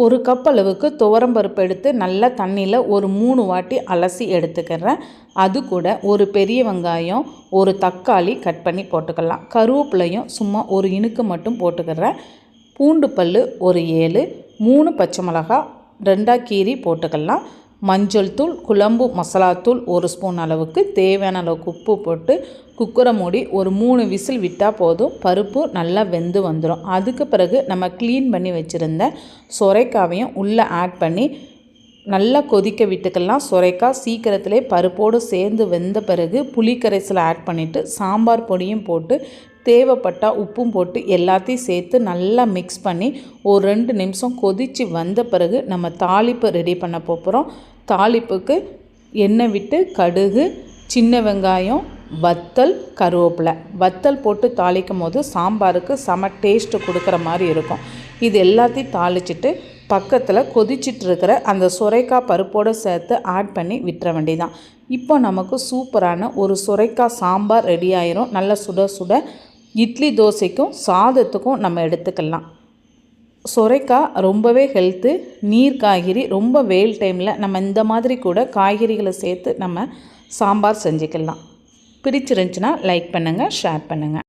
ஒரு கப் அளவுக்கு துவரம்பருப்பு எடுத்து நல்லா தண்ணியில் ஒரு 3 வாட்டி அலசி எடுத்துக்கிறேன். அது கூட ஒரு பெரிய வெங்காயம், ஒரு தக்காளி கட் பண்ணி போட்டுக்கலாம். கருவேப்பிலையும் சும்மா ஒரு இனுக்கு மட்டும் போட்டுக்கிறேன். பூண்டு பல் ஒரு 7, 3 பச்சை மிளகாய் 2 கீரி போட்டுக்கலாம். மஞ்சள் தூள், குழம்பு மசாலாத்தூள் 1 ஸ்பூன் அளவுக்கு, தேவையான அளவுக்கு உப்பு போட்டு குக்கரை மூடி ஒரு 3 விசில் விட்டால் போதும். பருப்பு நல்லா வெந்து வந்துடும். அதுக்கு பிறகு நம்ம க்ளீன் பண்ணி வச்சுருந்த சுரைக்காவையும் உள்ளே ஆட் பண்ணி நல்லா கொதிக்க விட்டுக்கலாம். சுரைக்காய் சீக்கிரத்திலே பருப்போடு சேர்ந்து வெந்த பிறகு புளிக்கரைசலை ஆட் பண்ணிவிட்டு சாம்பார் பொடியும் போட்டு தேவைப்பட்டால் உப்பும் போட்டு எல்லாத்தையும் சேர்த்து நல்லா மிக்ஸ் பண்ணி ஒரு 2 நிமிஷம் கொதித்து வந்த பிறகு நம்ம தாளிப்பு ரெடி பண்ண போகிறோம். தாளிப்புக்கு எண்ணெய் விட்டு கடுகு, சின்ன வெங்காயம், வத்தல், கருவேப்பிலை. வத்தல் போட்டு தாளிக்கும் போது சாம்பாருக்கு செம டேஸ்ட்டு கொடுக்குற மாதிரி இருக்கும். இது எல்லாத்தையும் தாளிச்சிட்டு பக்கத்தில் கொதிச்சிட்டு இருக்கிற அந்த சுரைக்காய் பருப்போடு சேர்த்து ஆட் பண்ணி விட்டுற வேண்டியதான். இப்போ நமக்கு சூப்பரான ஒரு சுரைக்காய் சாம்பார் ரெடி ஆயிரும். நல்லா சுட சுட இட்லி தோசைக்கும் சாதத்துக்கும் நம்ம எடுத்துக்கலாம். சுரைக்காய் ரொம்பவே ஹெல்த்து, நீர் காய்கறி. ரொம்ப வெயில் டைமில் நம்ம இந்த மாதிரி கூட காய்கறிகளை சேர்த்து நம்ம சாம்பார் செஞ்சுக்கலாம். பிடிச்சிருந்துச்சுன்னா லைக் பண்ணுங்கள், ஷேர் பண்ணுங்கள்.